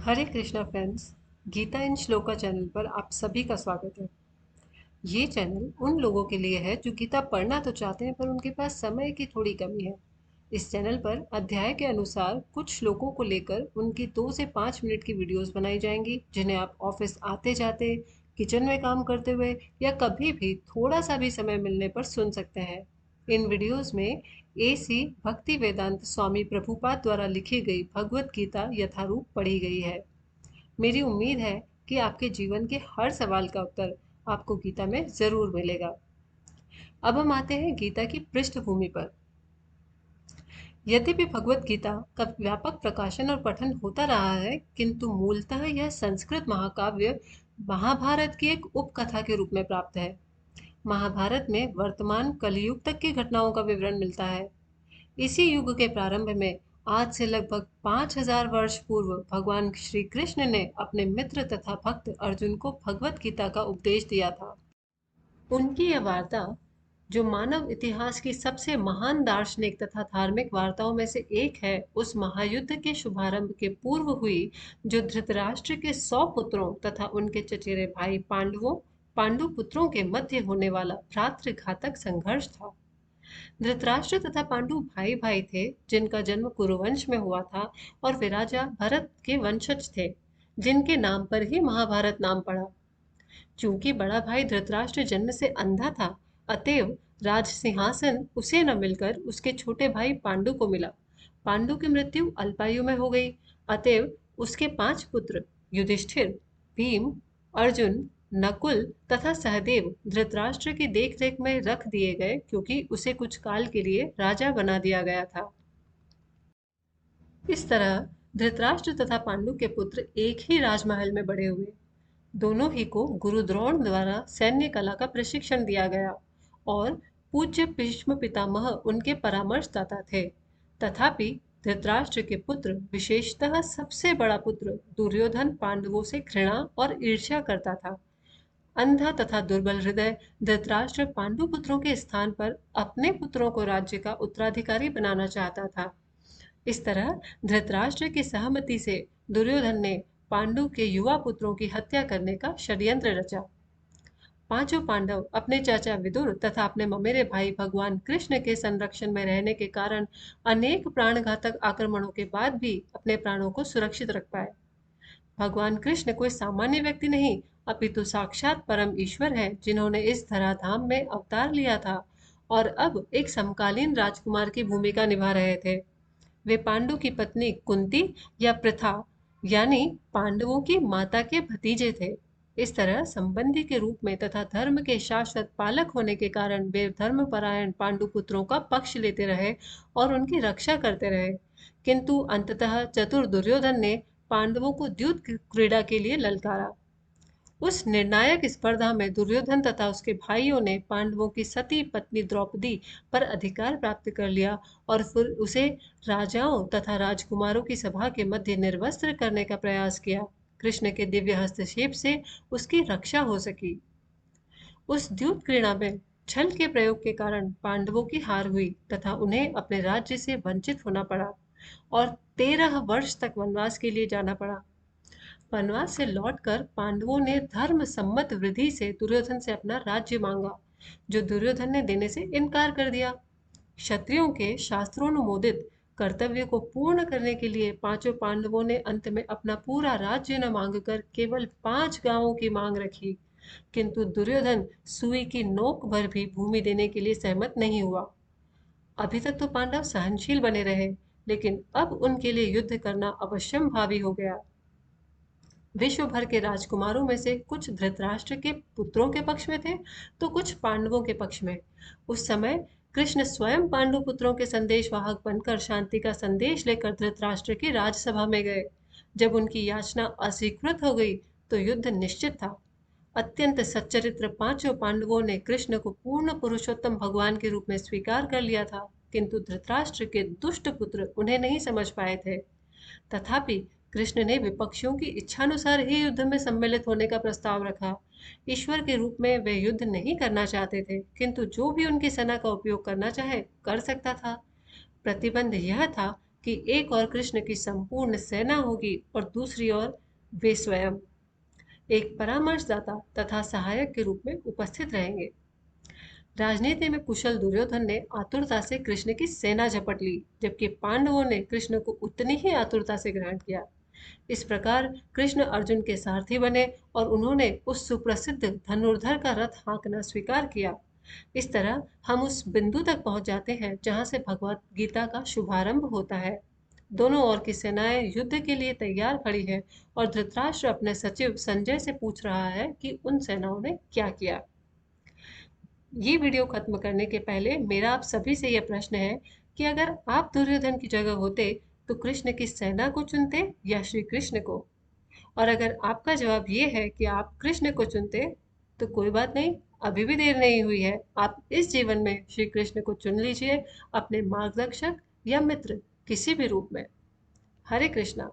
हरे Krishna friends. Gita इन shloka channel पर आप सभी का स्वागत है। ये चैनल उन लोगों के लिए है जो गीता पढ़ना तो चाहते हैं पर उनके पास समय की थोड़ी कमी है। इस चैनल पर अध्याय के अनुसार कुछ श्लोकों को लेकर उनकी 2 से 5 मिनट की वीडियोस बनाई जाएंगी, जिन्हें आप ऑफिस आते जाते, किचन में काम करते हुए या कभी भी थोड़ा सा भी समय मिलने पर सुन सकते हैं। इन वीडियोस में AC भक्ति वेदांत स्वामी प्रभुपाद द्वारा लिखी गई भगवत गीता यथारूप पढ़ी गई है। मेरी उम्मीद है कि आपके जीवन के हर सवाल का उत्तर आपको गीता में ज़रूर मिलेगा। अब हम आते हैं गीता की पृष्ठभूमि पर। यद्यपि भगवत गीता का व्यापक प्रकाशन और पठन होता रहा है, किंतु मूलतः यह संस्कृत महाकाव्य महाभारत की एक उपकथा के रूप में प्राप्त है। महाभारत में वर्तमान कलयुग तक की घटनाओं का विवरण मिलता है। इसी युग के प्रारंभ में, आज से लगभग 5000 वर्ष पूर्व, भगवान श्री कृष्ण ने अपने मित्र तथा भक्त अर्जुन को भगवत गीता का उपदेश दिया था। उनकी यह वार्ता, जो मानव इतिहास की सबसे महान दार्शनिक तथा धार्मिक वार्ताओं में से एक है, उस महायुद्ध के शुभारंभ के पूर्व हुई, जो धृतराष्ट्र के 100 पुत्रों तथा उनके चचेरे भाई पांडु पुत्रों के मध्य होने वाला भ्रातृघातक संघर्ष था। धृतराष्ट्र तथा पांडु भाई भाई थे, जिनका जन्म कुरुवंश में हुआ था, और वे राजा भरत के वंशज थे, जिनके नाम पर ही महाभारत नाम पड़ा। चूंकि बड़ा भाई धृतराष्ट्र जन्म से अंधा था, अतएव राज सिंहासन उसे न मिलकर उसके छोटे भाई पांडु को मिला। पांडु की मृत्यु अल्पायु में हो गई, अतएव उसके 5 पुत्र युधिष्ठिर, भीम, अर्जुन, नकुल तथा सहदेव धृतराष्ट्र की देखरेख में रख दिए गए, क्योंकि उसे कुछ काल के लिए राजा बना दिया गया था। इस तरह धृतराष्ट्र तथा पांडु के पुत्र एक ही राजमहल में बड़े हुए। दोनों ही को गुरु द्रोण द्वारा सैन्य कला का प्रशिक्षण दिया गया और पूज्य भीष्म पितामह उनके परामर्शदाता थे। तथापि धृतराष्ट्र के पुत्र, विशेषतः सबसे बड़ा पुत्र दुर्योधन, पांडवों से घृणा और ईर्ष्या करता था। अंधा तथा दुर्बल हृदय धृतराष्ट्र पांडु पुत्रों के स्थान पर अपने पुत्रों को राज्य का उत्तराधिकारी बनाना चाहता था। इस तरह धृतराष्ट्र की सहमति से दुर्योधन ने पांडु के युवा पुत्रों की हत्या करने का षड्यंत्र रचा। पांचों पांडव अपने चाचा विदुर तथा अपने ममेरे भाई भगवान कृष्ण के संरक्षण में रहने के कारण अनेक प्राणघातक आक्रमणों के बाद भी अपने प्राणों को सुरक्षित रख पाए। भगवान कृष्ण कोई सामान्य व्यक्ति नहीं, अपितु साक्षात परम ईश्वर है, जिन्होंने इस धराधाम में अवतार लिया था और अब एक समकालीन राजकुमार की भूमिका निभा रहे थे। वे पांडु की पत्नी कुंती या प्रथा, यानी पांडवों की माता के भतीजे थे। इस तरह संबंधी के रूप में तथा धर्म के शाश्वत पालक होने के कारण वे धर्मपरायण पांडु पुत्रों का पक्ष लेते रहे और उनकी रक्षा करते रहे। किंतु अंततः चतुर दुर्योधन ने पांडवों को द्यूत क्रीड़ा के लिए ललकारा। उस निर्णायक स्पर्धा में दुर्योधन तथा उसके भाइयों ने पांडवों की सती पत्नी द्रौपदी पर अधिकार प्राप्त कर लिया और फिर उसे राजाओं तथा राजकुमारों की सभा के मध्य निर्वस्त्र करने का प्रयास किया। कृष्ण के दिव्य हस्तक्षेप से उसकी रक्षा हो सकी। उस द्यूत क्रीड़ा में छल के प्रयोग के कारण पांडवों की हार हुई तथा उन्हें अपने राज्य से वंचित होना पड़ा और 13 वर्ष तक वनवास के लिए जाना पड़ा। वनवास से लौटकर पांडवों ने धर्म सम्मत विधि से दुर्योधन से अपना राज्य मांगा, जो दुर्योधन ने देने से इनकार कर दिया। क्षत्रियों के शास्त्रोनुमोदित कर्तव्य को पूर्ण करने के लिए पांचों पांडवों ने अंत में अपना पूरा राज्य न मांगकर केवल 5 गांवों की मांग रखी, किंतु दुर्योधन सुई की नोक भर भी भूमि देने के लिए सहमत नहीं हुआ। अभी तक तो पांडव सहनशील बने रहे, लेकिन अब उनके लिए युद्ध करना अवश्यम भावी हो गया। विश्व भर के राजकुमारों में से कुछ धृतराष्ट्र के पुत्रों के पक्ष में थे, तो कुछ पांडवों के पक्ष में। उस समय कृष्ण स्वयं पांडु पुत्रों के संदेशवाहक बनकर शांति का संदेश लेकर धृतराष्ट्र की राजसभा में गए। जब उनकी याचना अस्वीकृत हो गई, तो युद्ध निश्चित था। अत्यंत सच्चरित्र पांचों पांडवों ने कृष्ण को पूर्ण पुरुषोत्तम भगवान के रूप में स्वीकार कर लिया था, किंतु धृतराष्ट्र के दुष्ट पुत्र उन्हें नहीं समझ पाए थे। तथापि कृष्ण ने विपक्षियों की इच्छानुसार ही युद्ध में सम्मिलित होने का प्रस्ताव रखा। ईश्वर के रूप में वे युद्ध नहीं करना चाहते थे, किंतु जो भी उनकी सेना का उपयोग करना चाहे कर सकता था। प्रतिबंध यह था कि एक ओर कृष्ण की संपूर्ण सेना होगी और दूसरी ओर वे स्वयं एक परामर्शदाता तथा सहायक के रूप में उपस्थित रहेंगे। राजनीति में कुशल दुर्योधन ने आतुरता से कृष्ण की सेना झपट ली, जबकि पांडवों ने कृष्ण को उतनी ही आतुरता से ग्रहण किया। इस प्रकार कृष्ण अर्जुन के सारथी बने और उन्होंने उस सुप्रसिद्ध धनुर्धर का रथ हाँकना स्वीकार किया। इस तरह हम उस बिंदु तक पहुंच जाते हैं जहां से भगवत गीता का शुभारंभ होता है। दोनों ओर की सेनाएं युद्ध के लिए तैयार खड़ी है और धृतराष्ट्र अपने सचिव संजय से पूछ रहा है कि उन सेनाओं ने क्या किया। ये वीडियो खत्म करने के पहले मेरा आप सभी से यह प्रश्न है कि अगर आप दुर्योधन की जगह होते तो कृष्ण की सेना को चुनते या श्री कृष्ण को। और अगर आपका जवाब ये है कि आप कृष्ण को चुनते तो कोई बात नहीं, अभी भी देर नहीं हुई है। आप इस जीवन में श्री कृष्ण को चुन लीजिए, अपने मार्गदर्शक या मित्र किसी भी रूप में। हरे कृष्णा।